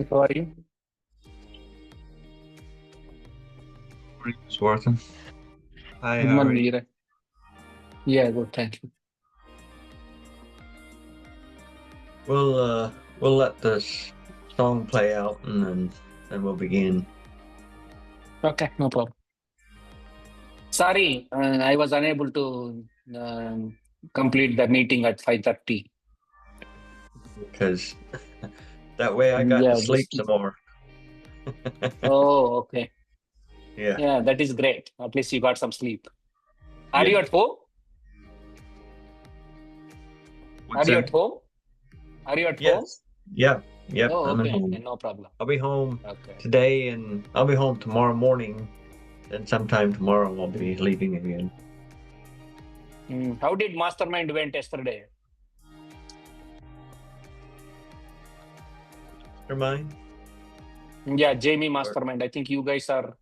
How are you? It's working. Hi, Good how are morning, you? Neera. Yeah, good, thank you. We'll let this song play out and then we'll begin. Okay, no problem. Sorry, I was unable to complete the meeting at 5:30. Because that way I got to Yeah, sleep just some more. oh, okay. Yeah. Yeah, that is great. At least you got some sleep. Are Yeah. you at home? What's Are you that? at home? Are you at home? Yes. Yeah. Yep. Oh, I'm at okay, home. no problem. I'll be home Okay. today and I'll be home tomorrow morning. Then sometime tomorrow I'll be leaving again. How did Mastermind went yesterday? Your mind? Yeah, Jamie Or, Mastermind. I think you guys are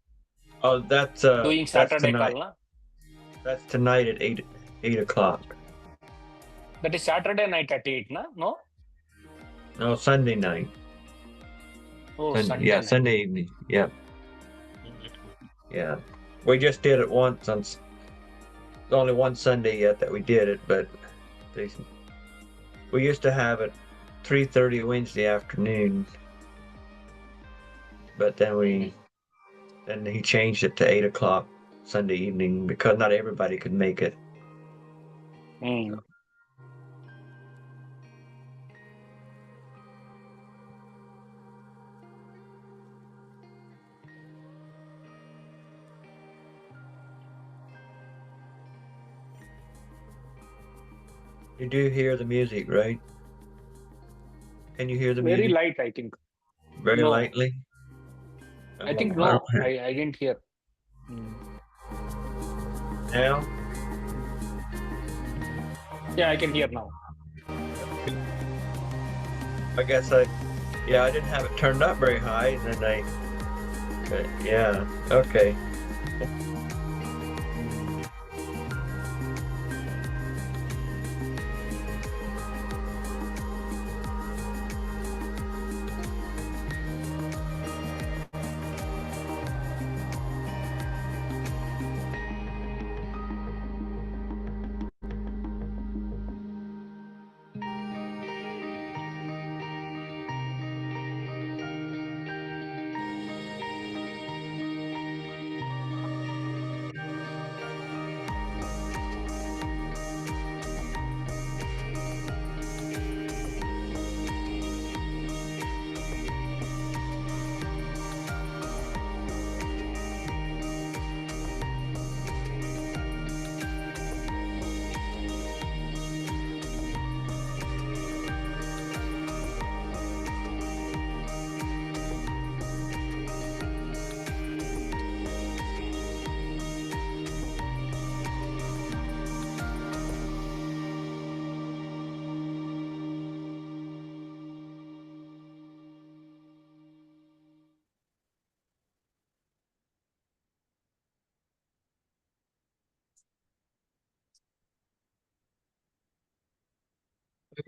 oh, doing that's Saturday tonight. call, na? That's tonight at 8 o'clock. That is Saturday night at 8, na? No? No, Sunday night. Oh, Sunday, Sunday yeah, night. Sunday evening. Yeah. Yeah. We just did it once on only one Sunday yet that we did it, but they, we used to have it 3:30 Wednesday afternoon, but Mm. then he changed it to 8 o'clock Sunday evening because not everybody could make it. Mm. So, you do hear the music, right? Can you hear the Very music light, I think. very No, lightly? I think I don't no. hear I didn't hear. Mm. it now. Yeah, I can hear now. I guess yeah, I didn't have it turned up very high, and then but yeah, okay. Mm.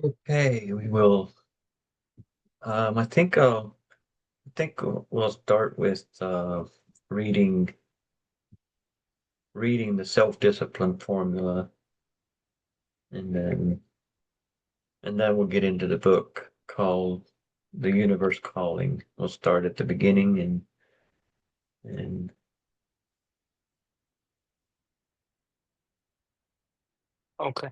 Okay, we will. I think we'll start with reading reading the self-discipline formula, and then we'll get into the book called The Universe Calling. We'll start at the beginning and Okay.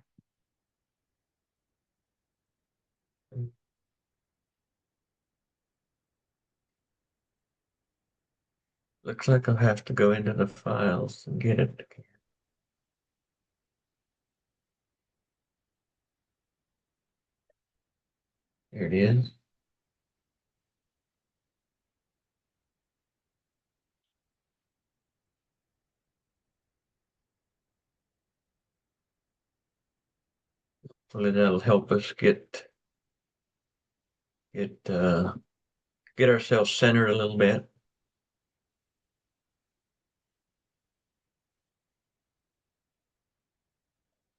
looks like I'll have to go into the files and get it. Here it is. Hopefully that'll help us get get ourselves centered a little bit.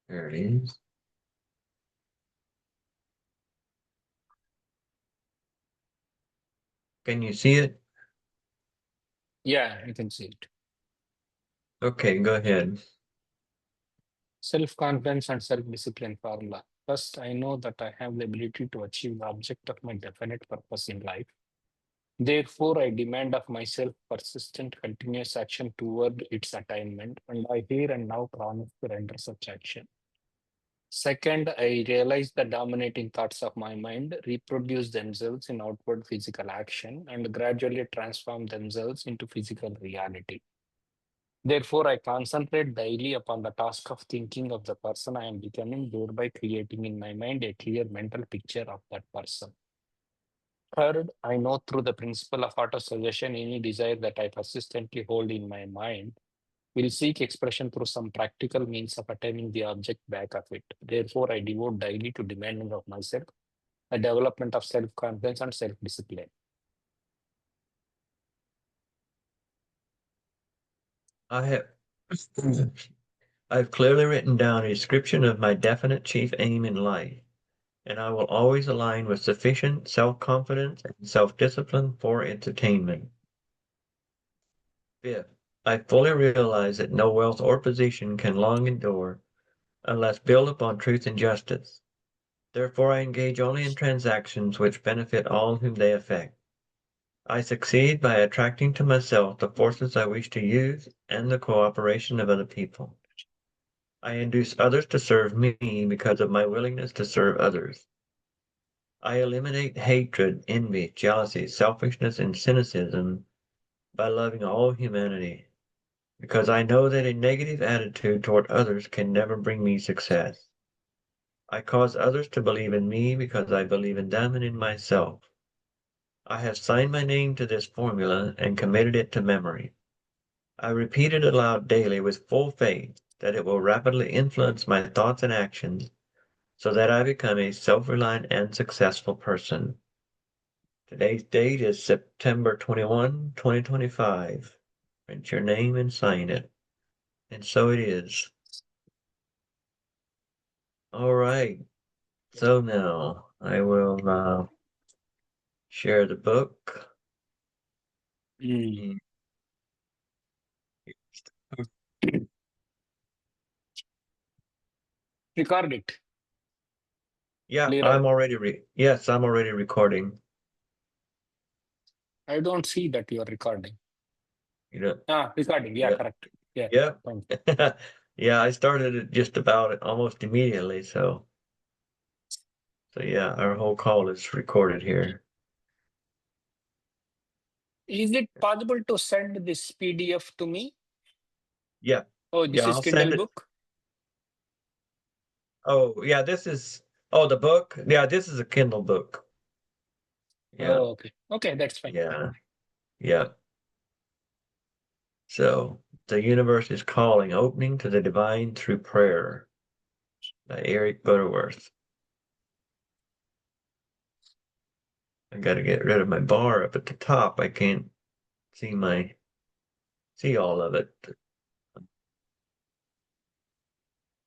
There it is. Can you see it? Yeah, you can see it. Okay, go ahead. Self-confidence and self-discipline formula. First, I know that I have the ability to achieve the object of my definite purpose in life. Therefore, I demand of myself persistent, continuous action toward its attainment, and I here and now promise to render such action. Second, I realize the dominating thoughts of my mind reproduce themselves in outward physical action and gradually transform themselves into physical reality. Therefore, I concentrate daily upon the task of thinking of the person I am becoming, thereby creating in my mind a clear mental picture of that person. Third, I know through the principle of auto-suggestion any desire that I persistently hold in my mind will seek expression through some practical means of attaining the object back of it. Therefore, I devote daily to demanding of myself a development of self-confidence and self-discipline. I have I've clearly written down a description of my definite chief aim in life, and I will always align with sufficient self-confidence and self-discipline for its attainment. Fifth, I fully realize that no wealth or position can long endure unless built upon truth and justice. Therefore, I engage only in transactions which benefit all whom they affect. I succeed by attracting to myself the forces I wish to use and the cooperation of other people. I induce others to serve me because of my willingness to serve others. I eliminate hatred, envy, jealousy, selfishness, and cynicism by loving all humanity, because I know that a negative attitude toward others can never bring me success. I cause others to believe in me because I believe in them and in myself. I have signed my name to this formula and committed it to memory. I repeat it aloud daily with full faith that it will rapidly influence my thoughts and actions so that I become a self-reliant and successful person. Today's date is September 21, 2025. Print your name and sign it. And so it is. All right. So now I will share the book. Mm. And- Record it Yeah, clearer. yes, I'm already recording. I don't see that you are recording. You know, Recording. Yeah, yeah, correct. Yeah, yeah. fine. Yeah, I started it just about almost immediately, so yeah, our whole call is recorded here. Is it possible to send this PDF to me? Yeah, Oh, yeah, this is I'll send Kindle it. book. Oh, yeah, the book. Yeah, this is a Kindle book. Yeah, Oh, okay. Okay, that's fine. yeah, yeah. So the universe is calling, opening to the divine through prayer by Eric Butterworth. I got to get rid of my bar up at the top. I can't see all of it.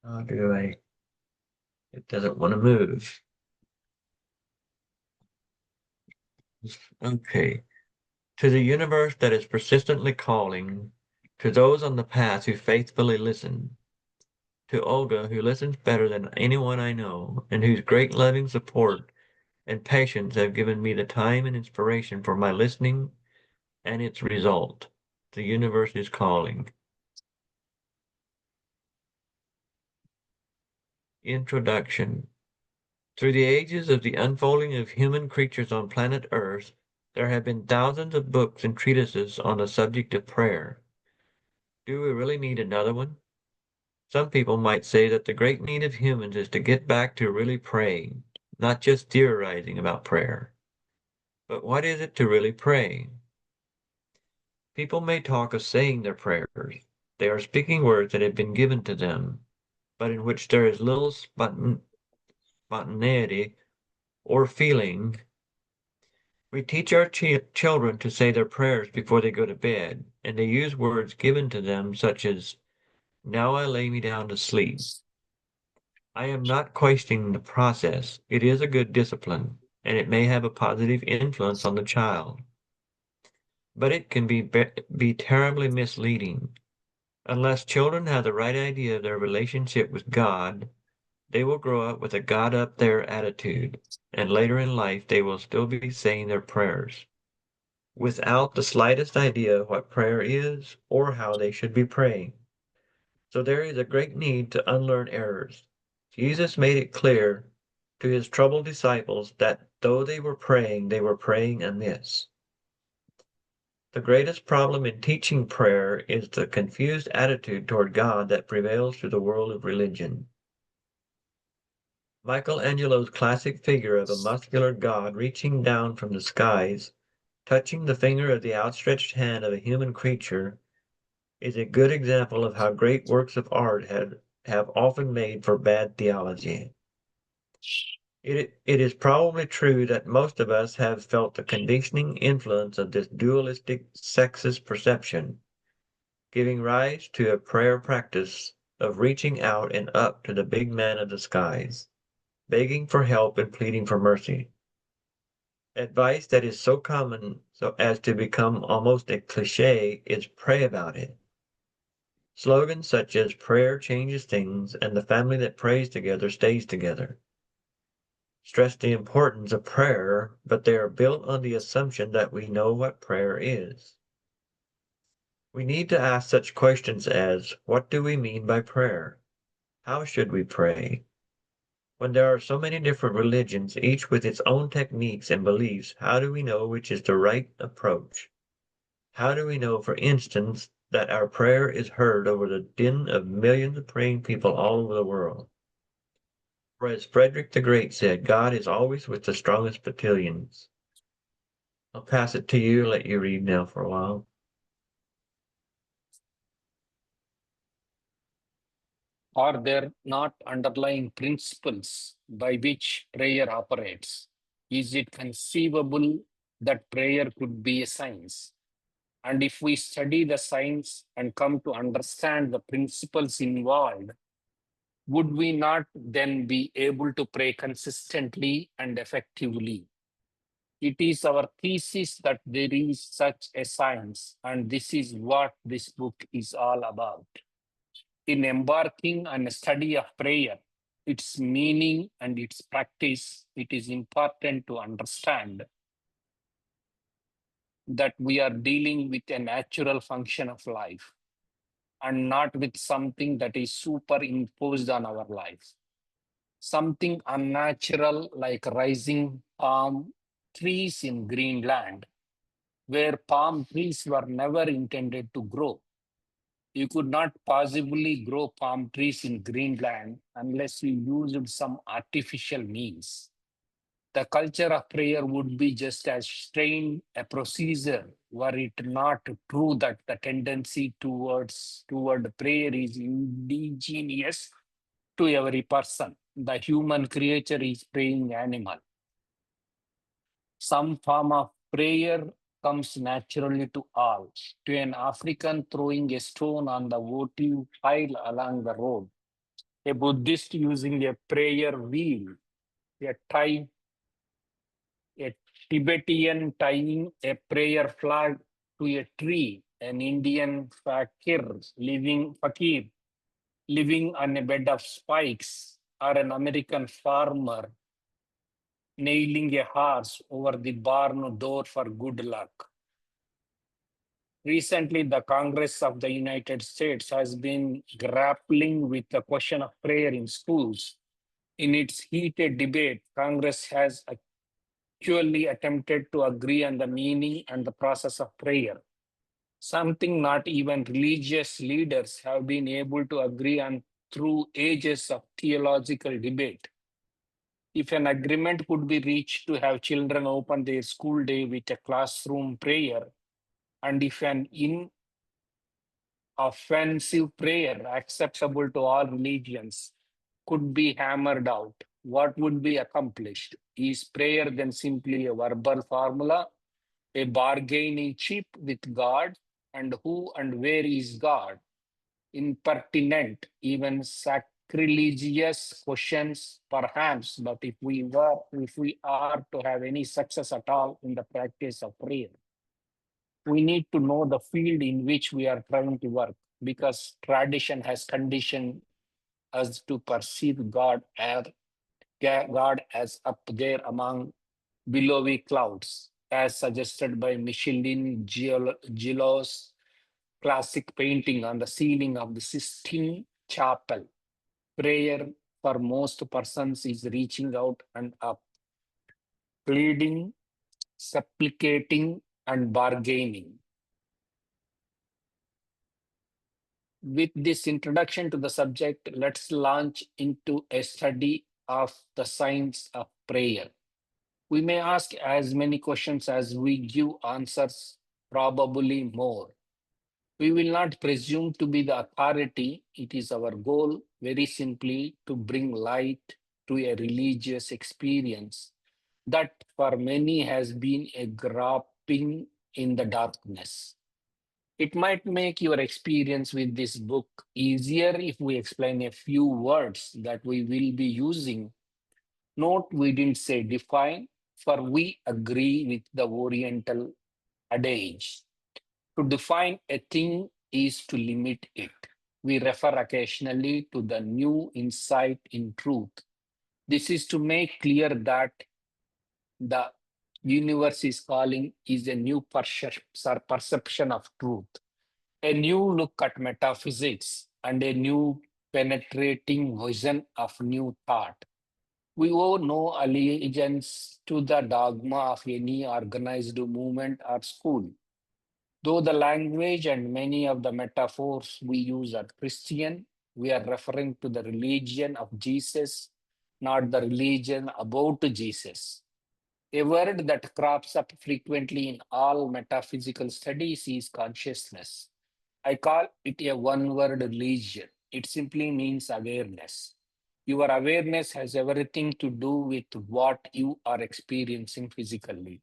How do I? It doesn't want to move. Okay. To the universe that is persistently calling, to those on the path who faithfully listen, to Olga, who listens better than anyone I know, and whose great loving support and patience have given me the time and inspiration for my listening and its result. The universe is calling. Introduction. Through the ages of the unfolding of human creatures on planet Earth, there have been thousands of books and treatises on the subject of prayer. Do we really need another one? Some people might say that the great need of humans is to get back to really praying, not just theorizing about prayer. But what is it to really pray? People may talk of saying their prayers. They are speaking words that have been given to them, but in which there is little spontaneity or feeling. We teach our children to say their prayers before they go to bed, and they use words given to them such as, "Now I lay me down to sleep." I am not questioning the process. It is a good discipline, and it may have a positive influence on the child. but it can be terribly misleading. Unless children have the right idea of their relationship with God, they will grow up with a God up there attitude, and later in life they will still be saying their prayers without the slightest idea what prayer is or how they should be praying. So there is a great need to unlearn errors. Jesus made it clear to his troubled disciples that though they were praying amiss. The greatest problem in teaching prayer is the confused attitude toward God that prevails through the world of religion. Michelangelo's classic figure of a muscular god reaching down from the skies, touching the finger of the outstretched hand of a human creature, is a good example of how great works of art have often made for bad theology. It is probably true that most of us have felt the conditioning influence of this dualistic sexist perception, giving rise to a prayer practice of reaching out and up to the big man of the skies, begging for help and pleading for mercy. Advice that is so common so as to become almost a cliche is pray about it. Slogans such as prayer changes things and the family that prays together stays together stress the importance of prayer, but they are built on the assumption that we know what prayer is. We need to ask such questions as, what do we mean by prayer? How should we pray? When there are so many different religions, each with its own techniques and beliefs, how do we know which is the right approach? How do we know, for instance, that our prayer is heard over the din of millions of praying people all over the world? For as Frederick the Great said, God is always with the strongest battalions. I'll pass it to you, let you read now for a while. Are there not underlying principles by which prayer operates? Is it conceivable that prayer could be a science? And if we study the science and come to understand the principles involved, would we not then be able to pray consistently and effectively? It is our thesis that there is such a science, and this is what this book is all about. In embarking on a study of prayer, its meaning and its practice, it is important to understand that we are dealing with a natural function of life and not with something that is superimposed on our life. Something unnatural like rising palm trees in Greenland, where palm trees were never intended to grow. You could not possibly grow palm trees in Greenland unless you used some artificial means. The culture of prayer would be just as strained a procedure were it not true that the tendency toward prayer is indigenous to every person. The human creature is praying animal. Some form of prayer comes naturally to all. To an African throwing a stone on the votive pile along the road, a Buddhist using a prayer wheel, a Thai, a Tibetan tying a prayer flag to a tree, an Indian fakir living on a bed of spikes, or an American farmer nailing a horse over the barn door for good luck. Recently, the Congress of the United States has been grappling with the question of prayer in schools. In its heated debate, Congress has actually attempted to agree on the meaning and the process of prayer, something not even religious leaders have been able to agree on through ages of theological debate. If an agreement could be reached to have children open their school day with a classroom prayer, and if an offensive prayer acceptable to all religions could be hammered out, what would be accomplished? Is prayer then simply a verbal formula, a bargaining chip with God? And who and where is God? Impertinent, even sacrilegious questions, perhaps, but if we are to have any success at all in the practice of prayer, We need to know the field in which we are trying to work because tradition has conditioned us to perceive God as up there among billowy clouds, as suggested by Gilo's classic painting on the ceiling of the Sistine Chapel. Prayer for most persons is reaching out and up, pleading, supplicating, and bargaining. With this introduction to the subject, let's launch into a study of the science of prayer. We may ask as many questions as we give answers, probably more. We will not presume to be the authority. It is our goal, very simply, to bring light to a religious experience that for many has been a groping in the darkness. It might make your experience with this book easier if we explain a few words that we will be using. Note we didn't say define, for we agree with the Oriental adage. To define a thing is to limit it. We refer occasionally to the new insight in truth. This is to make clear that the universe is calling is a new perception of truth, a new look at metaphysics, and a new penetrating vision of new thought. We owe no allegiance to the dogma of any organized movement or school. Though the language and many of the metaphors we use are Christian, we are referring to the religion of Jesus, not the religion about Jesus. A word that crops up frequently in all metaphysical studies is consciousness. I call it a one word religion. It simply means awareness. Your awareness has everything to do with what you are experiencing physically,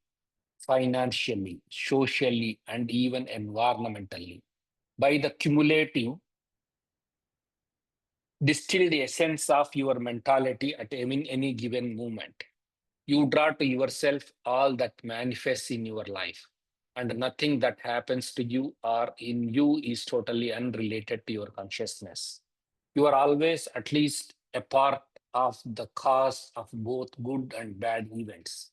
financially, socially, and even environmentally. By the cumulative, distilled essence of your mentality at any given moment, you draw to yourself all that manifests in your life. And nothing that happens to you or in you is totally unrelated to your consciousness. You are always at least a part of the cause of both good and bad events.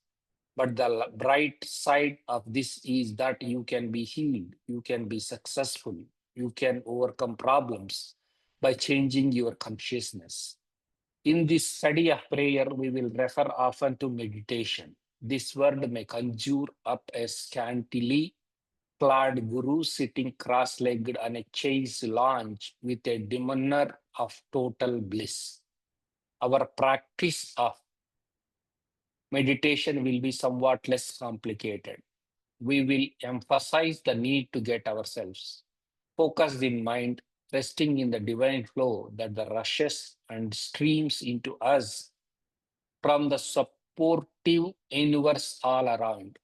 But the bright side of this is that you can be healed, you can be successful, you can overcome problems by changing your consciousness. In this study of prayer, we will refer often to meditation. This word may conjure up a scantily clad guru sitting cross legged on a chaise lounge with a demeanor of total bliss. Our practice of meditation will be somewhat less complicated. We will emphasize the need to get ourselves focused in mind, resting in the divine flow that the rushes and streams into us from the supportive universe all around.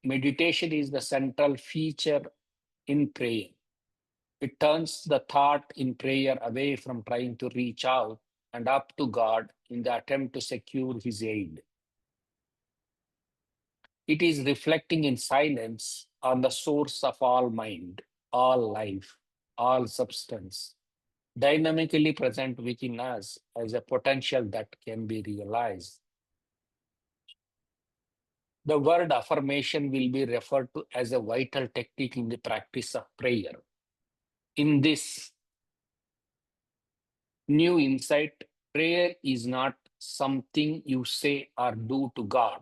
Meditation is the central feature in prayer. It turns the thought in prayer away from trying to reach out and up to God in the attempt to secure His aid. It is reflecting in silence on the source of all mind, all life, all substance, dynamically present within us as a potential that can be realized. The word affirmation will be referred to as a vital technique in the practice of prayer. In this new insight, prayer is not something you say or do to God.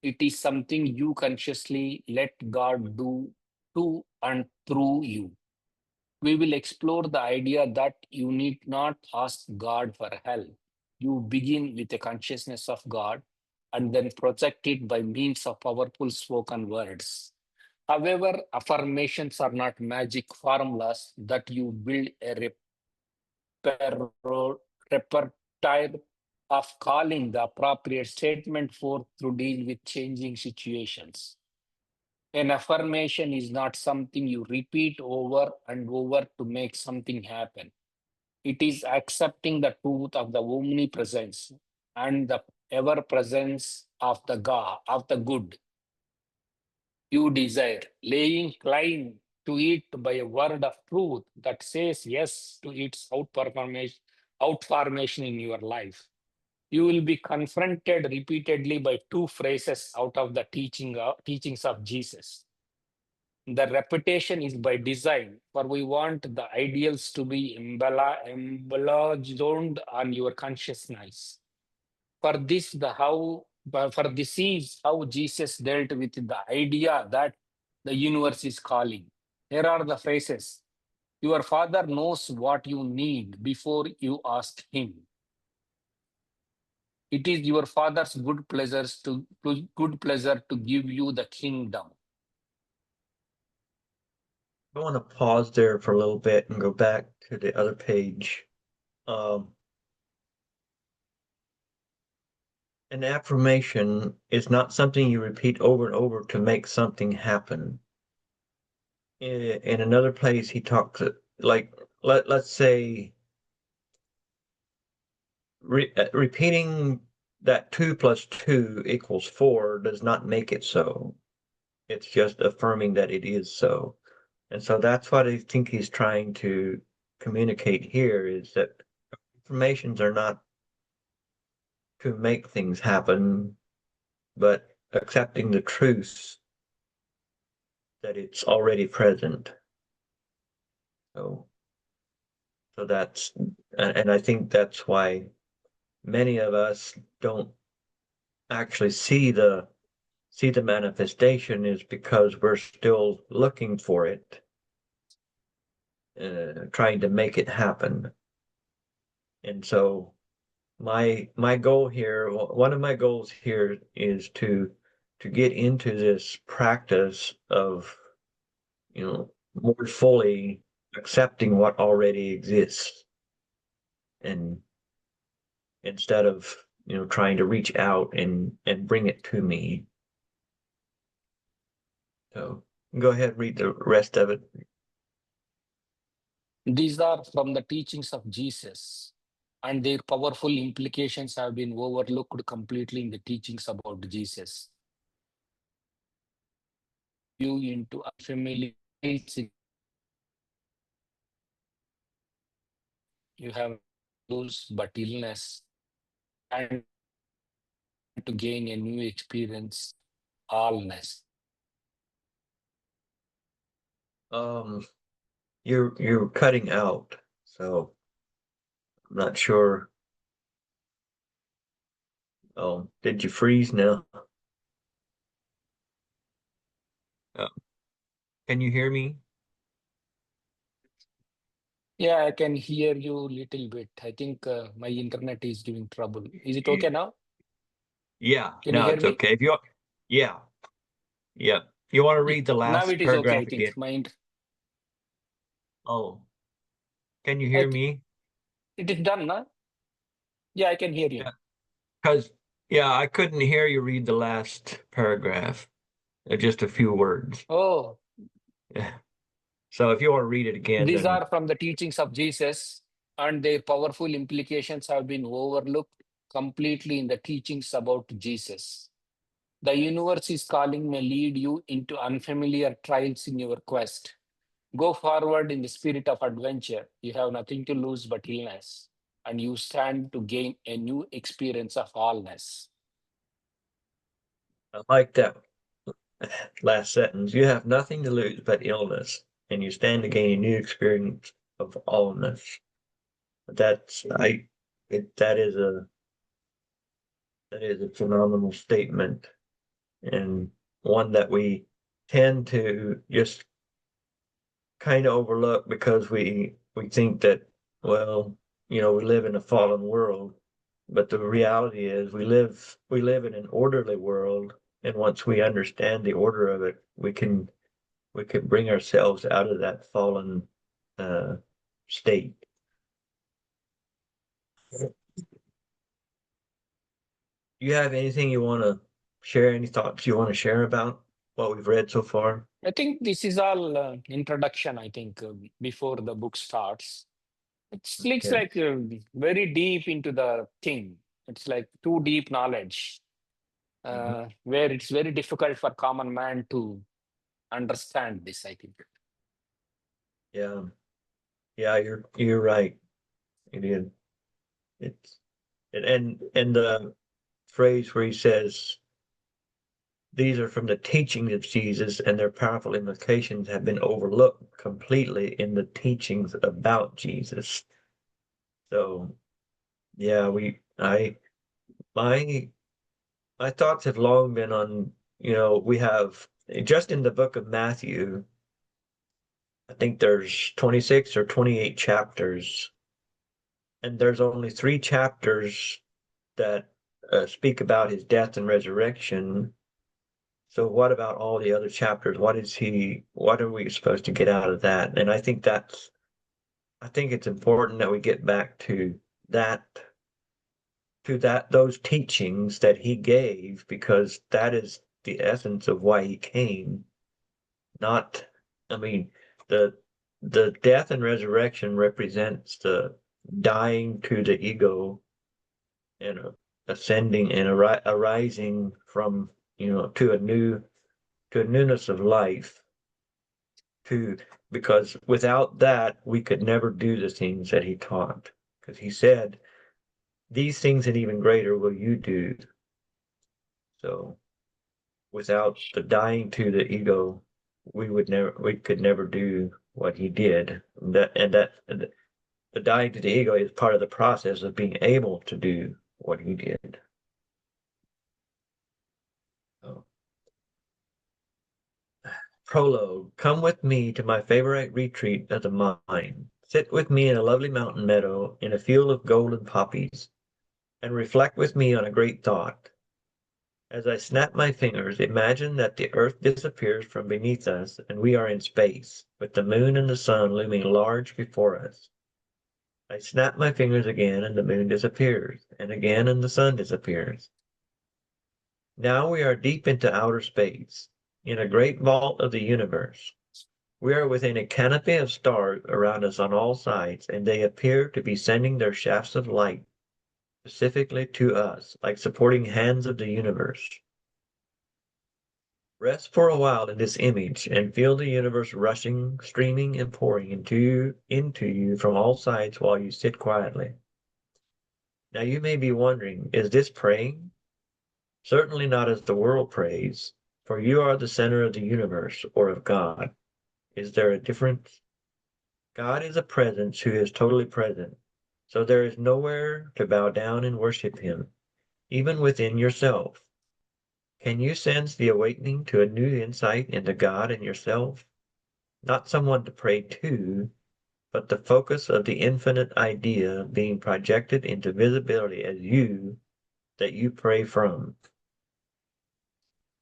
It is something you consciously let God do to and through you. We will explore the idea that you need not ask God for help. You begin with a consciousness of God and then project it by means of powerful spoken words. However, affirmations are not magic formulas that you build a repertoire of calling the appropriate statement forth to deal with changing situations. An affirmation is not something you repeat over and over to make something happen. It is accepting the truth of the omnipresence and the ever presence of the God, of the good. you desire, laying claim to it by a word of truth that says yes to its outformation in your life. You will be confronted repeatedly by two phrases out of the teachings of Jesus. The repetition is by design, for we want the ideals to be embellished on your consciousness. For this is how Jesus dealt with the idea that the universe is calling. Here are the phrases. Your father knows what you need before you ask him. It is your father's good pleasure to give you the kingdom. I want to pause there for a little bit and go back to the other page. Um, an affirmation is not something you repeat over and over to make something happen. In another place, he talks like let's say repeating that 2 plus 2 equals 4 does not make it so. It's just affirming that it is so. And so that's what I think he's trying to communicate here is that affirmations are not to make things happen, but accepting the truth that it's already present. So, so that's, and I think that's why many of us don't actually see the manifestation is because we're still looking for it, trying to make it happen. And so my goal here, one of my goals here is to get into this practice of, more fully accepting what already exists, and instead of, trying to reach out and bring it to me. So go ahead, read the rest of it. These are from the teachings of Jesus, and their powerful implications have been overlooked completely in the teachings about Jesus. You into unfamiliar fields, you have lose but illness, and to gain a new experience, allness. Um, you're cutting out, so I'm not sure. Oh, did you freeze now? Oh, can you hear me? Yeah, I can hear you little bit. I think my internet is giving trouble. Is it okay now? Yeah, Can you now hear it's me? okay. If you, yeah, yeah. If you want to read the Now last it is okay, I paragraph again. think. Oh, can you I hear th- me? it is done, now? Yeah, I can hear you. Yeah, because yeah, I couldn't hear you read the last paragraph. Just a few words. Oh, Yeah. So if you want to read it again, these then are from the teachings of Jesus, and their powerful implications have been overlooked completely in the teachings about Jesus. The universe is calling may lead you into unfamiliar trials in your quest. Go forward in the spirit of adventure. You have nothing to lose but illness, and you stand to gain a new experience of allness. I like that last sentence. You have nothing to lose but illness, and you stand to gain a new experience of allness. That's I. It, that is a phenomenal statement, and one that we tend to just kind of overlook because we think that, well, we live in a fallen world, but the reality is we live in an orderly world, and once we understand the order of it, we can bring ourselves out of that fallen uh, state. You have anything you want to share? Any thoughts you want to share about what we've read so far? I think this is all introduction, I think, before the book starts. It looks Okay. like very deep into the thing. It's like too deep knowledge, Mhm. where it's very difficult for common man to. understand this, I think. Yeah. Yeah, you're right. It is. It's and the phrase where he says these are from the teachings of Jesus and their powerful implications have been overlooked completely in the teachings about Jesus. So yeah, my my thoughts have long been on, we have just in the book of Matthew, I think there's 26 or 28 chapters, and there's only 3 chapters that speak about his death and resurrection. So what about all the other chapters? What are we supposed to get out of that? And I think it's important that we get back that, those teachings that he gave, because that is the essence of why he came. Not, I mean, the, the death and resurrection represents the dying to the ego and ascending and arising from, to a newness of life, to because without that we could never do the things that he taught, because he said these things and even greater will you do. So without the dying to the ego, we could never do what he did. And the dying to the ego is part of the process of being able to do what he did. So, prologue. Come with me to my favorite retreat of the mind. Sit with me in a lovely mountain meadow in a field of golden poppies, and reflect with me on a great thought. As I snap my fingers, imagine that the earth disappears from beneath us and we are in space, with the moon and the sun looming large before us. I snap my fingers again and the moon disappears, and again and the sun disappears. Now we are deep into outer space, in a great vault of the universe. We are within a canopy of stars around us on all sides, and they appear to be sending their shafts of light specifically to us, like supporting hands of the universe. Rest for a while in this image and feel the universe rushing, streaming, and pouring into you from all sides while you sit quietly. Now you may be wondering, is this praying? Certainly not as the world prays, for you are the center of the universe or of God. Is there a difference? God is a presence who is totally present, so there is nowhere to bow down and worship him, even within yourself. Can you sense the awakening to a new insight into God and yourself? Not someone to pray to, but the focus of the infinite idea being projected into visibility as you that you pray from.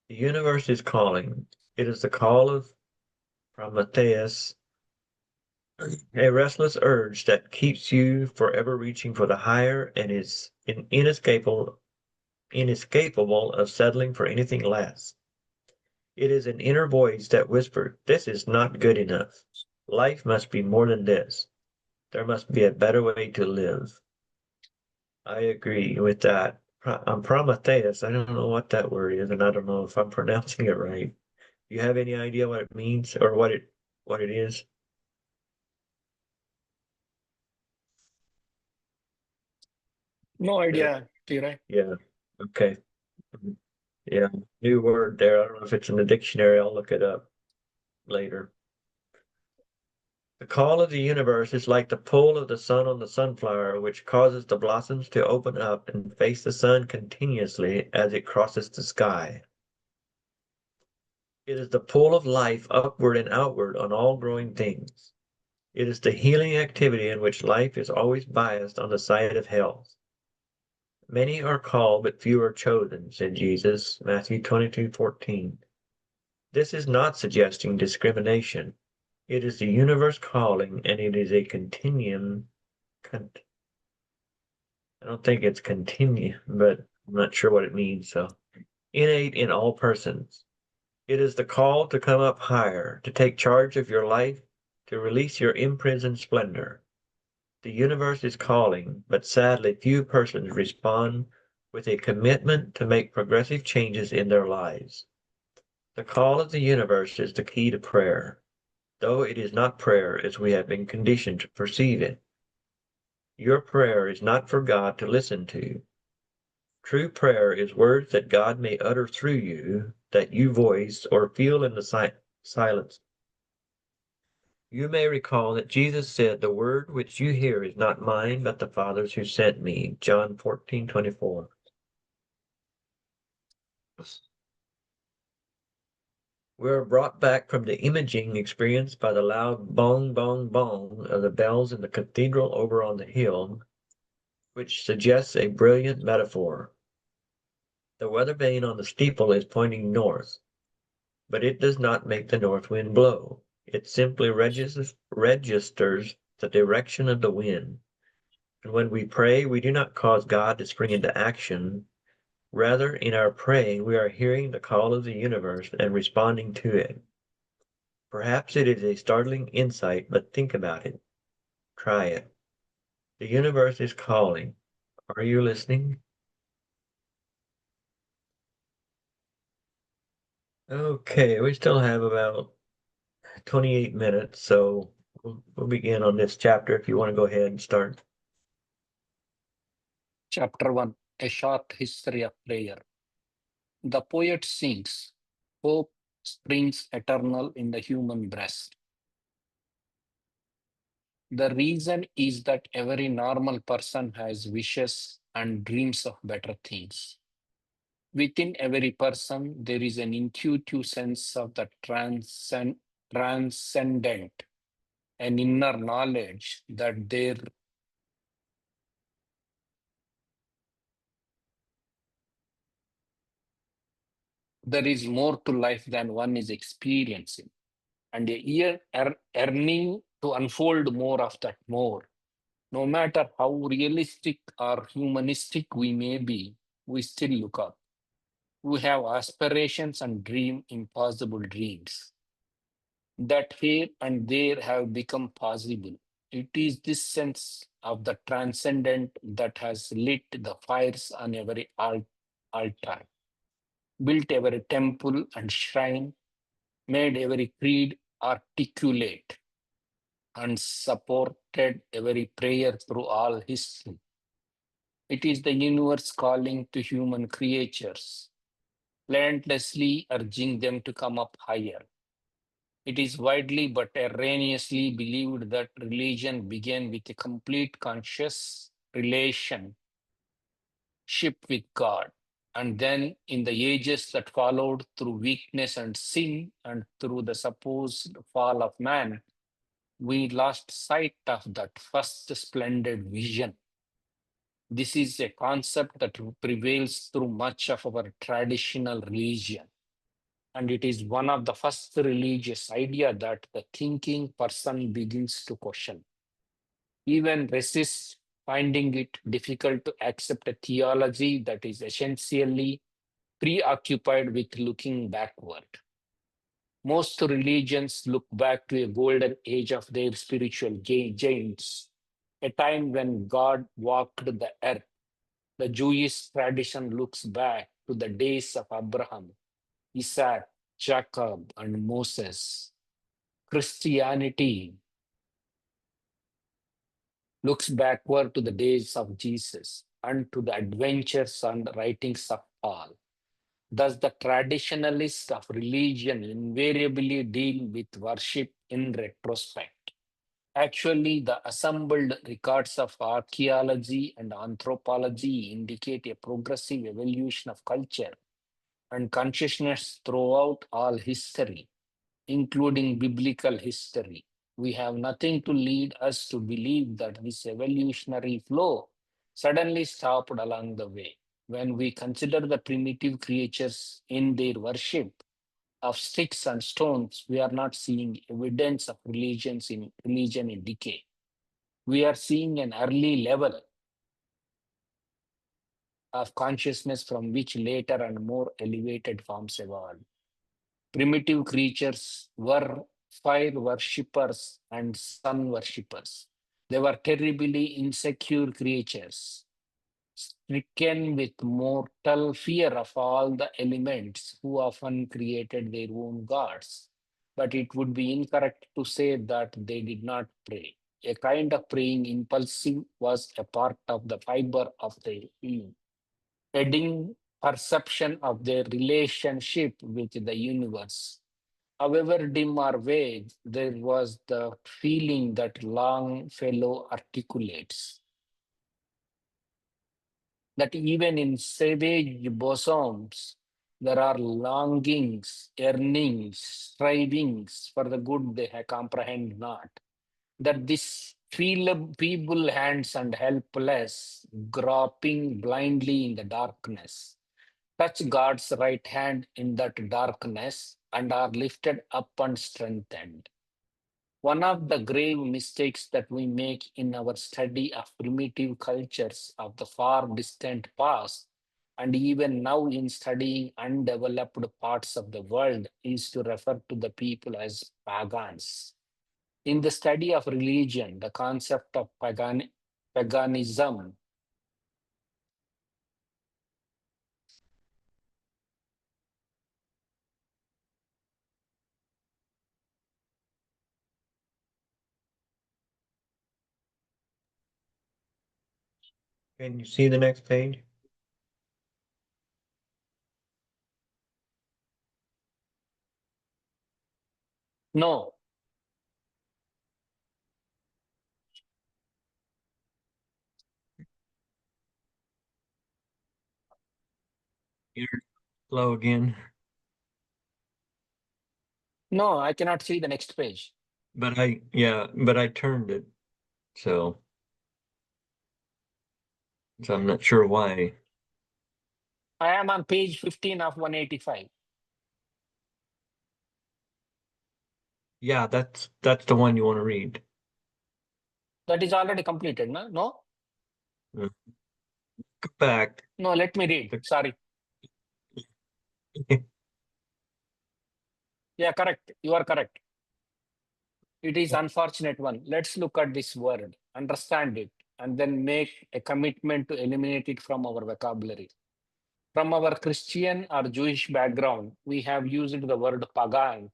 The universe is calling. It is the call of Prometheus, a restless urge that keeps you forever reaching for the higher and is inescapable of settling for anything less. It is an inner voice that whispers, "This is not good enough. Life must be more than this. There must be a better way to live." I agree with that. Prometheus, I don't know what that word is, and I don't know if I'm pronouncing it right. You have any idea what it means or what it is? No Uh, idea, T-Ray. yeah. Okay. Mhm. Yeah. New word there. I don't know if it's in the dictionary. I'll look it up later. The call of the universe is like the pull of the sun on the sunflower, which causes the blossoms to open up and face the sun continuously as it crosses the sky. It is the pull of life upward and outward on all growing things. It is the healing activity in which life is always biased on the side of health. Many are called, but few are chosen, said Jesus, Matthew 22:14. This is not suggesting discrimination. It is the universe calling, and it is a continuum. Con- I don't think it's continue, but I'm not sure what it means. So, innate in all persons. It is the call to come up higher, to take charge of your life, to release your imprisoned splendor. The universe is calling, but sadly few persons respond with a commitment to make progressive changes in their lives. The call of the universe is the key to prayer, though it is not prayer as we have been conditioned to perceive it. Your prayer is not for God to listen to. True prayer is words that God may utter through you, that you voice or feel in the silence. You may recall that Jesus said, "The word which you hear is not mine, but the Father's who sent me." John 14:24. We are brought back from the imaging experience by the loud bong, bong, bong of the bells in the cathedral over on the hill, which suggests a brilliant metaphor. The weather vane on the steeple is pointing north, but it does not make the north wind blow. It simply registers the direction of the wind. And when we pray, we do not cause God to spring into action. Rather, in our praying, we are hearing the call of the universe and responding to it. Perhaps it is a startling insight, but think about it. Try it. The universe is calling. Are you listening? Okay, we still have about 28 minutes, so we'll begin on this chapter if you want to go ahead and start. Chapter 1, A Short History of Prayer. The poet sings, "Hope springs eternal in the human breast." The reason is that every normal person has wishes and dreams of better things. Within every person, there is an intuitive sense of the transcendent, an inner knowledge that there is more to life than one is experiencing, and a yearning to unfold more of that more. No matter how realistic or humanistic we may be, we still look up. We have aspirations and dream impossible dreams that here and there have become possible. It is this sense of the transcendent that has lit the fires on every altar, built every temple and shrine, made every creed articulate, and supported every prayer through all history. It is the universe calling to human creatures, relentlessly urging them to come up higher. It is widely but erroneously believed that religion began with a complete conscious relationship with God. And then, in the ages that followed, through weakness and sin, and through the supposed fall of man, we lost sight of that first splendid vision. This is a concept that prevails through much of our traditional religion. And it is one of the first religious idea that the thinking person begins to question, even resist, finding it difficult to accept a theology that is essentially preoccupied with looking backward. Most religions look back to a golden age of their spiritual giants, a time when God walked the earth. The Jewish tradition looks back to the days of Abraham, Isaac, Jacob, and Moses. Christianity looks backward to the days of Jesus and to the adventures and writings of Paul. Thus, the traditionalists of religion invariably deal with worship in retrospect. Actually, the assembled records of archaeology and anthropology indicate a progressive evolution of culture and consciousness throughout all history, including biblical history. We have nothing to lead us to believe that this evolutionary flow suddenly stopped along the way. When we consider the primitive creatures in their worship of sticks and stones, we are not seeing evidence of religion in decay. We are seeing an early level of consciousness from which later and more elevated forms evolved. Primitive creatures were fire worshippers and sun worshippers. They were terribly insecure creatures, stricken with mortal fear of all the elements who often created their own gods. But it would be incorrect to say that they did not pray. A kind of praying impulsive was a part of the fiber of their being, adding perception of their relationship with the universe. However dim or vague, there was the feeling that Longfellow articulates, that even in savage bosoms, there are longings, yearnings, strivings for the good they comprehend not. That this feeble hands and helpless, groping blindly in the darkness, touch God's right hand in that darkness and are lifted up and strengthened. One of the grave mistakes that we make in our study of primitive cultures of the far distant past, and even now in studying undeveloped parts of the world, is to refer to the people as pagans. In the study of religion, the concept of paganism Can you see the next page? no, You're slow again. no, I cannot see the next page. But I turned it. So, so I'm not sure why. I am on page 15 of 185. Yeah, that's the one you want to read. That is already completed, no? No, Uh, Go back. no, let me read. Sorry. Yeah, correct. You are correct. It is unfortunate one. Let's look at this word, understand it, and then make a commitment to eliminate it from our vocabulary. From our Christian or Jewish background, we have used the word pagan,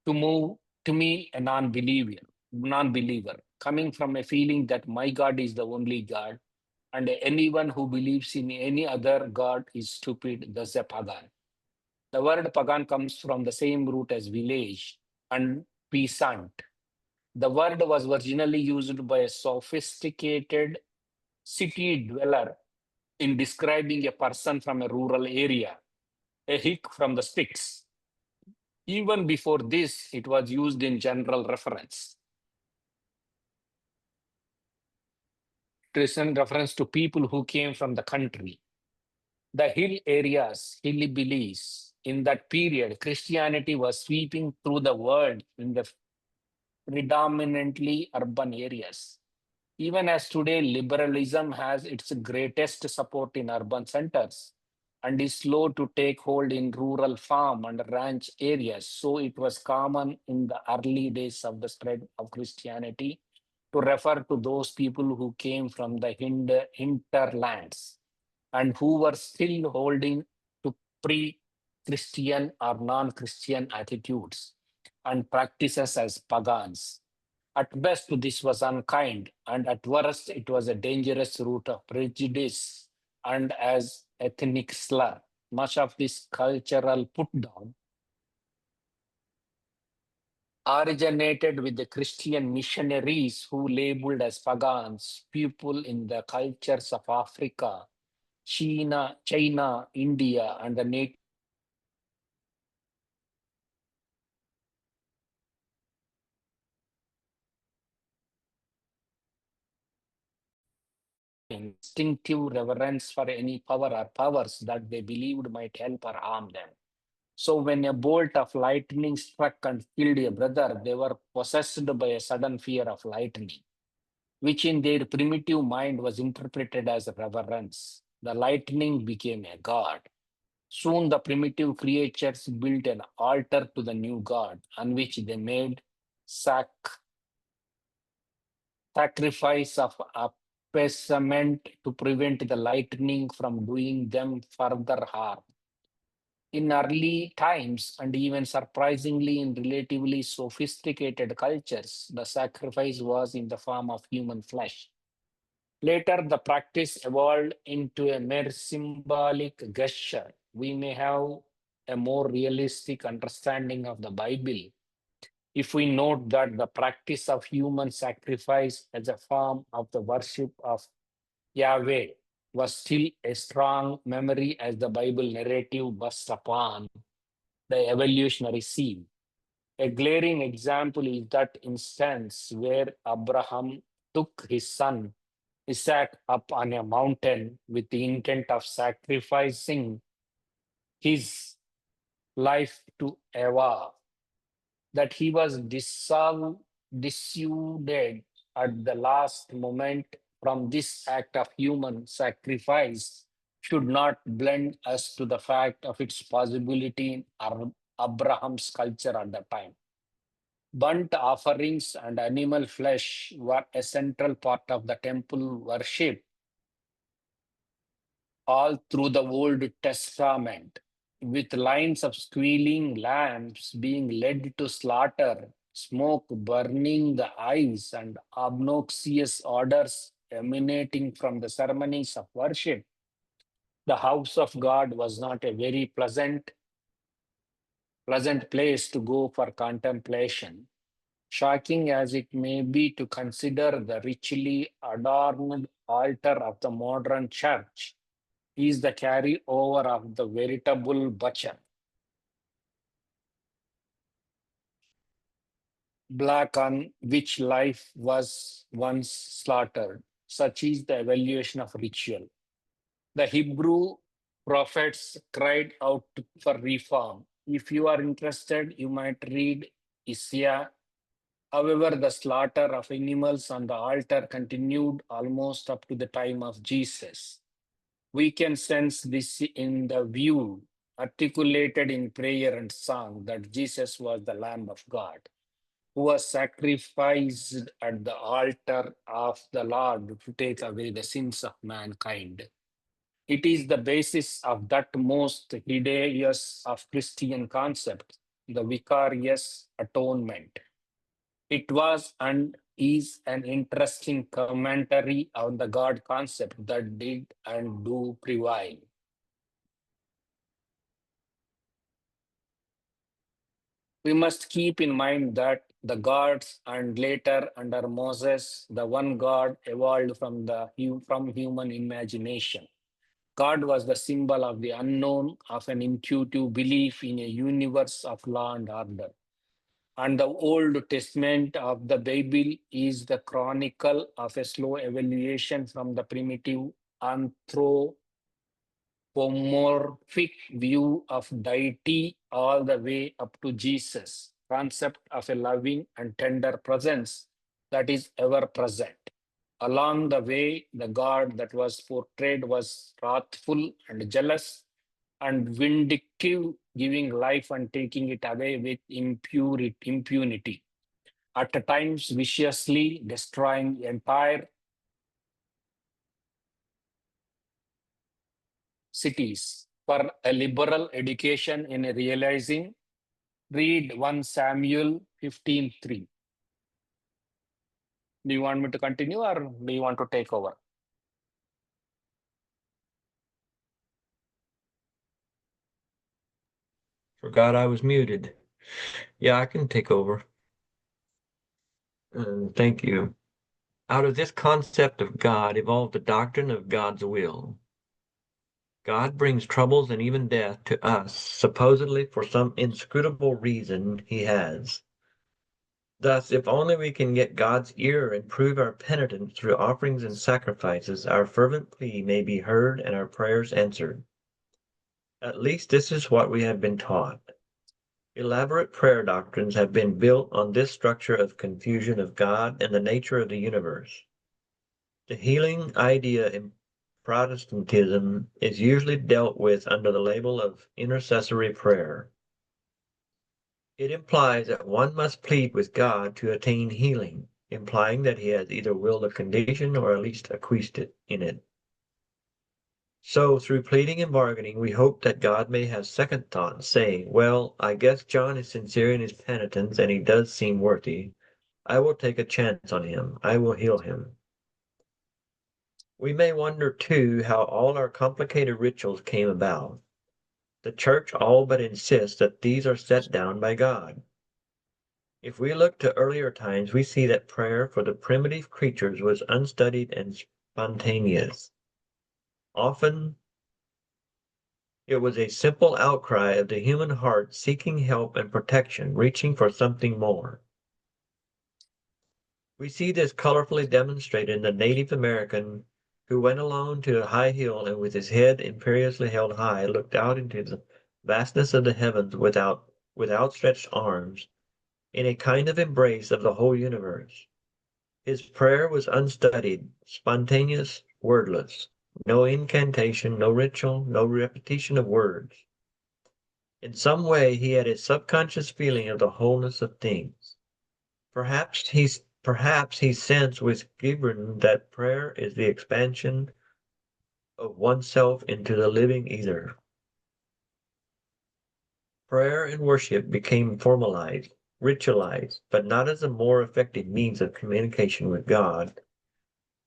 to move to me a non-believer, coming from a feeling that my God is the only God, and anyone who believes in any other God is stupid, thus a pagan. The word pagan comes from the same root as village and peasant. The word was originally used by a sophisticated city dweller in describing a person from a rural area, a hick from the sticks. Even before this, it was used in general reference. It is in reference to people who came from the country. The hill areas, hillbillies, in that period, Christianity was sweeping through the world in the predominantly urban areas. Even as today, liberalism has its greatest support in urban centers and is slow to take hold in rural farm and ranch areas. So it was common in the early days of the spread of Christianity to refer to those people who came from the hinterlands and who were still holding to pre-Christian or non-Christian attitudes and practices as pagans. At best, this was unkind, and at worst, it was a dangerous root of prejudice and as ethnic slur. Much of this cultural put down originated with the Christian missionaries who labeled as pagans people in the cultures of Africa, China, India, and the native instinctive reverence for any power or powers that they believed might help or harm them. So when a bolt of lightning struck and killed a brother, they were possessed by a sudden fear of lightning, which in their primitive mind was interpreted as reverence. The lightning became a god. Soon the primitive creatures built an altar to the new god, on which they made sacrifice of appeasement to prevent the lightning from doing them further harm. In early times, and even surprisingly in relatively sophisticated cultures, the sacrifice was in the form of human flesh. Later, the practice evolved into a mere symbolic gesture. We may have a more realistic understanding of the Bible if we note that the practice of human sacrifice as a form of the worship of Yahweh was still a strong memory as the Bible narrative burst upon the evolutionary scene. A glaring example is that instance where Abraham took his son Isaac up on a mountain with the intent of sacrificing his life to Eva, that he was dissuaded at the last moment from this act of human sacrifice should not blend us to the fact of its possibility in Abraham's culture at the time. Burnt offerings and animal flesh were a central part of the temple worship all through the Old Testament, with lines of squealing lambs being led to slaughter, smoke burning the eyes, and obnoxious odors emanating from the ceremonies of worship. The house of God was not a very pleasant place to go for contemplation. Shocking as it may be to consider the richly adorned altar of the modern church is the carryover of the veritable butcher, black on which life was once slaughtered. Such is the evaluation of ritual. The Hebrew prophets cried out for reform. If you are interested, you might read Isaiah. However, the slaughter of animals on the altar continued almost up to the time of Jesus. We can sense this in the view articulated in prayer and song that Jesus was the Lamb of God who was sacrificed at the altar of the Lord to take away the sins of mankind. It is the basis of that most hideous of Christian concepts, the vicarious atonement. It was and is an interesting commentary on the God concept that did and do prevail. We must keep in mind that the gods and later under Moses, the one God evolved from human imagination. God was the symbol of the unknown, of an intuitive belief in a universe of law and order. And the Old Testament of the Bible is the chronicle of a slow evolution from the primitive anthropomorphic view of deity all the way up to Jesus, concept of a loving and tender presence that is ever present. Along the way, the God that was portrayed was wrathful and jealous and vindictive, giving life and taking it away with impunity. At times, viciously destroying entire cities. For a liberal education in realizing, read 1 Samuel 15:3. Do you want me to continue or do you want to take over? Forgot I was muted. Yeah, I can take over. Thank you. Out of this concept of God evolved the doctrine of God's will. God brings troubles and even death to us, supposedly for some inscrutable reason he has. Thus, if only we can get God's ear and prove our penitence through offerings and sacrifices, our fervent plea may be heard and our prayers answered. At least this is what we have been taught. Elaborate prayer doctrines have been built on this structure of confusion of God and the nature of the universe. The healing idea in Protestantism is usually dealt with under the label of intercessory prayer. It implies that one must plead with God to attain healing. implying that he has either willed a condition or at least acquiesced in it. So, through pleading and bargaining, we hope that God may have second thoughts, saying, well, I guess John is sincere in his penitence and he does seem worthy. I will take a chance on him. I will heal him. We may wonder, too, how all our complicated rituals came about. The church all but insists that these are set down by God. If we look to earlier times, we see that prayer for the primitive creatures was unstudied and spontaneous. Often, it was a simple outcry of the human heart seeking help and protection, reaching for something more. We see this colorfully demonstrated in the Native American who went alone to a high hill and with his head imperiously held high looked out into the vastness of the heavens with outstretched arms in a kind of embrace of the whole universe. His prayer was unstudied, spontaneous, wordless. No incantation, no ritual, no repetition of words. In some way he had a subconscious feeling of the wholeness of things. Perhaps he sensed with Gibbon that prayer is the expansion of oneself into the living ether. Prayer and worship became formalized, ritualized, but not as a more effective means of communication with God.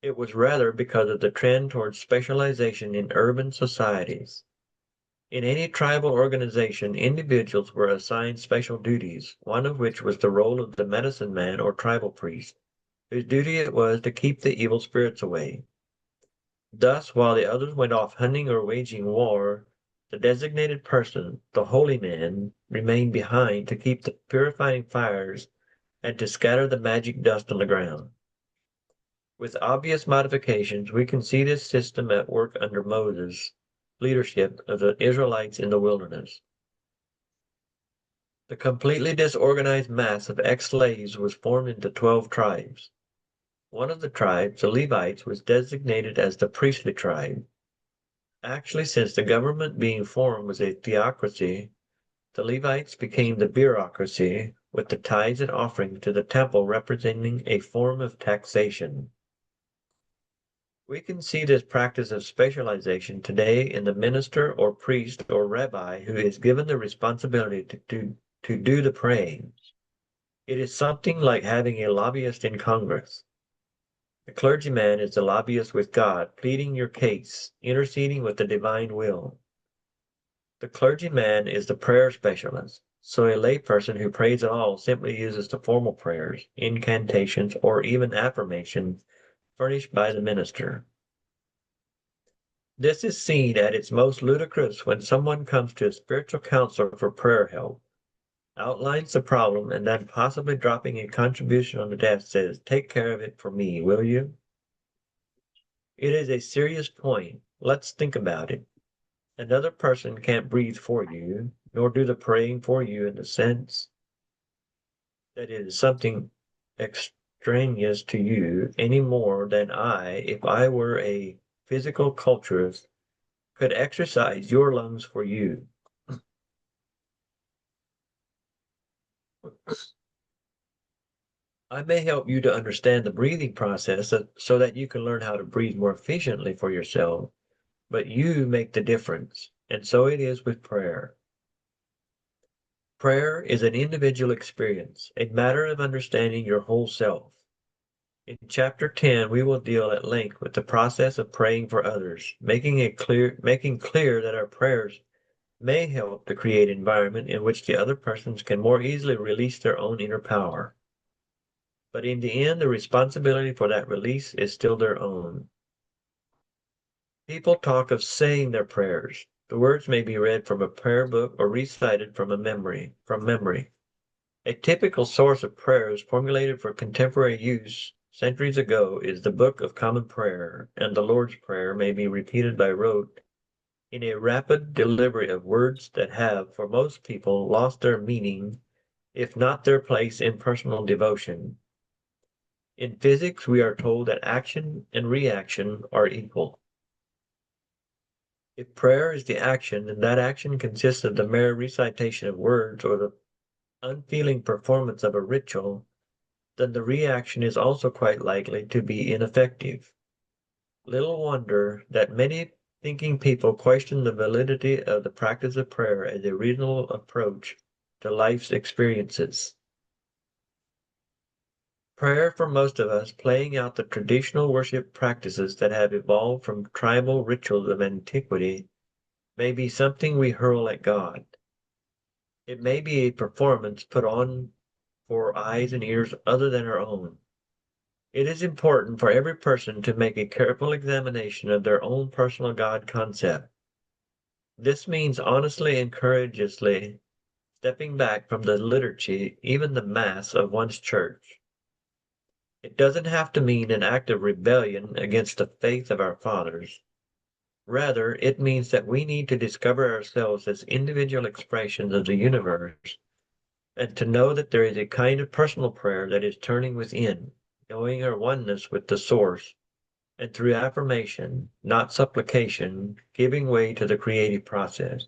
It was rather because of the trend towards specialization in urban societies. In any tribal organization, individuals were assigned special duties, one of which was the role of the medicine man or tribal priest, whose duty it was to keep the evil spirits away. Thus, while the others went off hunting or waging war, the designated person, the holy man, remained behind to keep the purifying fires and to scatter the magic dust on the ground. With obvious modifications, we can see this system at work under Moses' leadership of the Israelites in the wilderness. The completely disorganized mass of ex-slaves was formed into 12 tribes. One of the tribes, the Levites, was designated as the priestly tribe. Actually, since the government being formed was a theocracy, the Levites became the bureaucracy, with the tithes and offerings to the temple representing a form of taxation. We can see this practice of specialization today in the minister or priest or rabbi who is given the responsibility to do the praying. It is something like having a lobbyist in Congress. The clergyman is the lobbyist with God, pleading your case, interceding with the divine will. The clergyman is the prayer specialist, so a layperson who prays at all simply uses the formal prayers, incantations, or even affirmations furnished by the minister. This is seen at its most ludicrous when someone comes to a spiritual counselor for prayer help, outlines the problem, and then possibly dropping a contribution on the desk says, take care of it for me, will you? It is a serious point. Let's think about it. Another person can't breathe for you, nor do the praying for you in the sense that it is something extraneous to you any more than I, if I were a physical culturist, could exercise your lungs for you. I may help you to understand the breathing process so that you can learn how to breathe more efficiently for yourself, but you make the difference, and so it is with prayer. Prayer is an individual experience, a matter of understanding your whole self. In chapter 10, we will deal at length with the process of praying for others, making clear that our prayers may help to create an environment in which the other persons can more easily release their own inner power. But in the end, the responsibility for that release is still their own. People talk of saying their prayers. The words may be read from a prayer book or recited from memory. A typical source of prayers formulated for contemporary use centuries ago is the Book of Common Prayer, and the Lord's Prayer may be repeated by rote in a rapid delivery of words that have, for most people, lost their meaning, if not their place in personal devotion. In physics, we are told that action and reaction are equal. If prayer is the action, then that action consists of the mere recitation of words or the unfeeling performance of a ritual, then the reaction is also quite likely to be ineffective. Little wonder that many thinking people question the validity of the practice of prayer as a reasonable approach to life's experiences. Prayer for most of us, playing out the traditional worship practices that have evolved from tribal rituals of antiquity, may be something we hurl at God. It may be a performance put on for eyes and ears other than our own. It is important for every person to make a careful examination of their own personal God concept. This means honestly and courageously stepping back from the liturgy, even the Mass of one's church. It doesn't have to mean an act of rebellion against the faith of our fathers. Rather, it means that we need to discover ourselves as individual expressions of the universe and to know that there is a kind of personal prayer that is turning within, knowing our oneness with the Source, and through affirmation, not supplication, giving way to the creative process.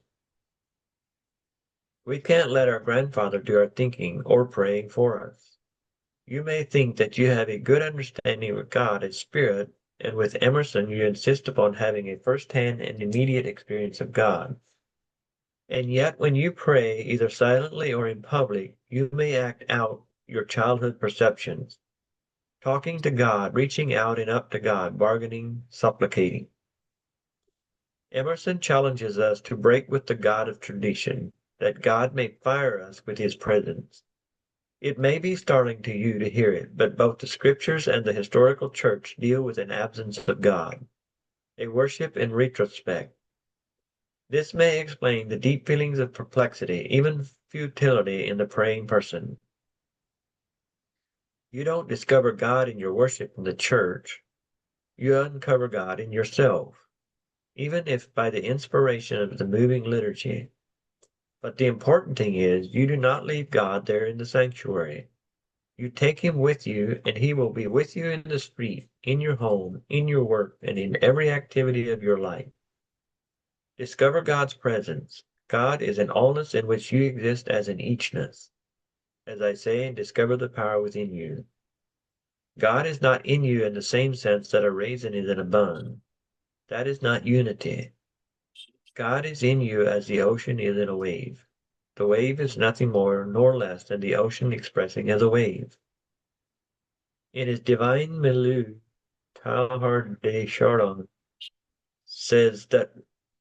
We can't let our grandfather do our thinking or praying for us. You may think that you have a good understanding of God as spirit, and with Emerson you insist upon having a first-hand and immediate experience of God. And yet when you pray, either silently or in public, you may act out your childhood perceptions, talking to God, reaching out and up to God, bargaining, supplicating. Emerson challenges us to break with the God of tradition, that God may fire us with his presence. It may be startling to you to hear it, but both the scriptures and the historical church deal with an absence of God, a worship in retrospect. This may explain the deep feelings of perplexity, even futility in the praying person. You don't discover God in your worship in the church. You uncover God in yourself, even if by the inspiration of the moving liturgy. But the important thing is, you do not leave God there in the sanctuary. You take him with you, and he will be with you in the street, in your home, in your work, and in every activity of your life. Discover God's presence. God is an allness in which you exist as an eachness. As I say, discover the power within you. God is not in you in the same sense that a raisin is in a bun. That is not unity. God is in you as the ocean is in a wave. The wave is nothing more nor less than the ocean expressing as a wave. In his divine milieu, Teilhard de Chardin says that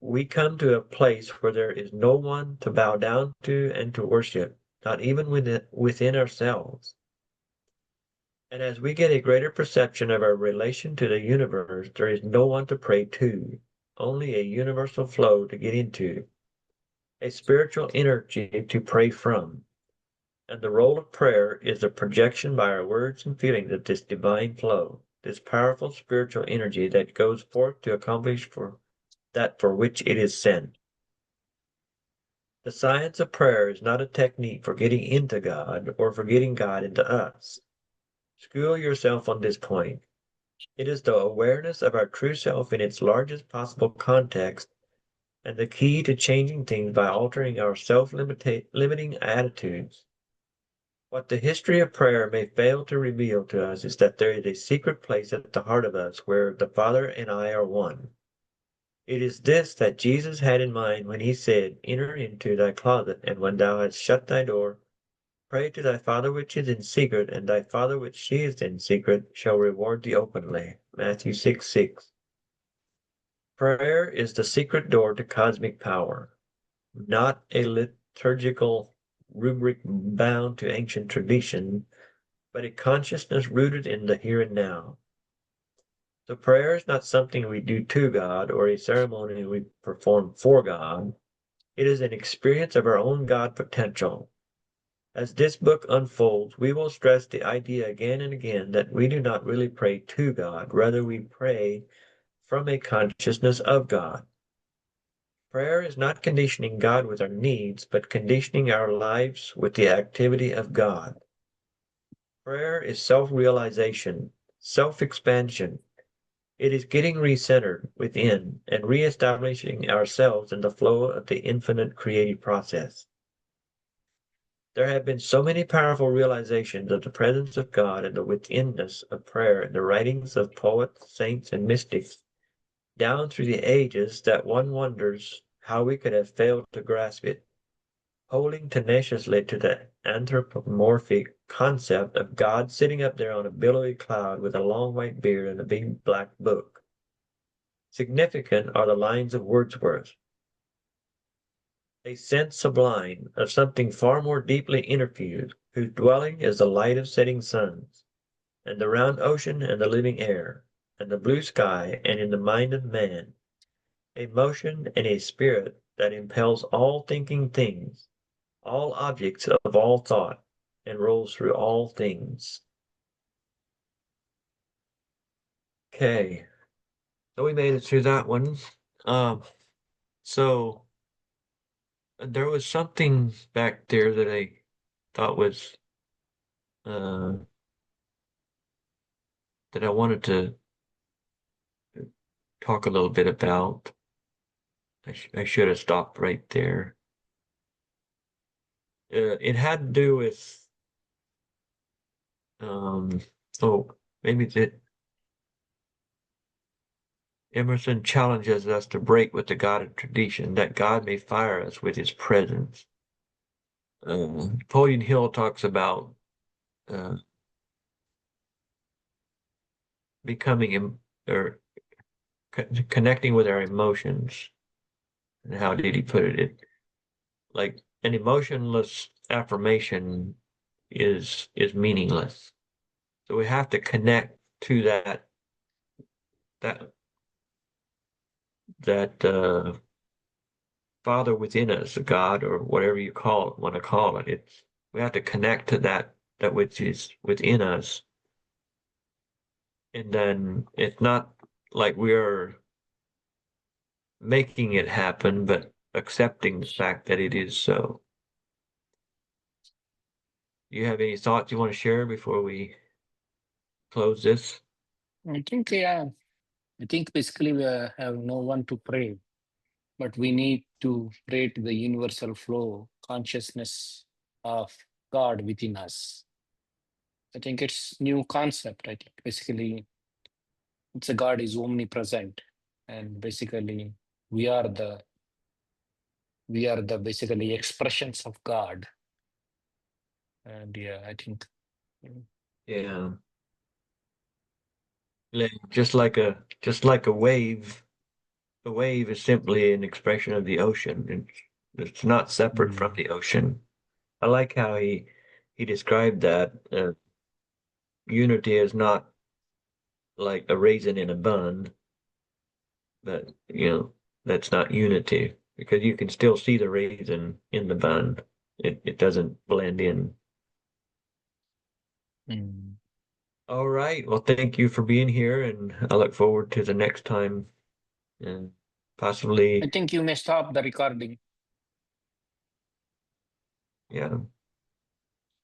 we come to a place where there is no one to bow down to and to worship, not even within ourselves. And as we get a greater perception of our relation to the universe, there is no one to pray to, only a universal flow to get into, a spiritual energy to pray from. And the role of prayer is the projection by our words and feelings of this divine flow, this powerful spiritual energy that goes forth to accomplish for that for which it is sent. The science of prayer is not a technique for getting into God or for getting God into us. School yourself on this point. It is the awareness of our true self in its largest possible context and the key to changing things by altering our self-limiting attitudes. What the history of prayer may fail to reveal to us is that there is a secret place at the heart of us where the Father and I are one. It is this that Jesus had in mind when he said, "Enter into thy closet, and when thou hast shut thy door, pray to thy Father which is in secret, and thy Father which seeth in secret shall reward thee openly." Matthew 6:6. Prayer is the secret door to cosmic power, not a liturgical rubric bound to ancient tradition, but a consciousness rooted in the here and now. So prayer is not something we do to God or a ceremony we perform for God. It is an experience of our own God potential. As this book unfolds, we will stress the idea again and again that we do not really pray to God, rather we pray from a consciousness of God. Prayer is not conditioning God with our needs, but conditioning our lives with the activity of God. Prayer is self-realization, self-expansion. It is getting recentered within and reestablishing ourselves in the flow of the infinite creative process. There have been so many powerful realizations of the presence of God and the withinness of prayer in the writings of poets, saints, and mystics down through the ages that one wonders how we could have failed to grasp it. Holding tenaciously to the anthropomorphic concept of God sitting up there on a billowy cloud with a long white beard and a big black book. Significant are the lines of Wordsworth. A sense sublime of something far more deeply interfused, whose dwelling is the light of setting suns, and the round ocean and the living air, and the blue sky, and in the mind of man, a motion and a spirit that impels all thinking things, all objects of all thought, and rolls through all things. Okay, so we made it through that one. So there was something back there that I thought was uh, that I wanted to talk a little bit about. I should have stopped right there. It had to do with um, oh, maybe that Emerson challenges us to break with the God of tradition, that God may fire us with his presence. Napoleon Hill talks about uh, becoming or connecting with our emotions. And how did he put it? Like an emotionless affirmation is meaningless. So we have to connect to that that Father within us, God, or whatever you want to call it. It's we have to connect to that which is within us, and then it's not like we're making it happen, but accepting the fact that it is so. Do you have any thoughts you want to share before we close this? I think, yeah, I think basically we have no one to pray, but we need to pray to the universal flow, consciousness of God within us. I think it's new concept. I think basically it's a God is omnipresent, and basically we are the basically expressions of God. And yeah, I think Yeah, just like a wave. A wave is simply an expression of the ocean, and it's not separate from mm, the ocean. I like how he described that unity is not like a raisin in a bun, but that's not unity because you can still see the raisin in the bun. It doesn't blend in. mm. All right. Well, thank you for being here, and I look forward to the next time and I possibly, think you may stop the recording. yeah.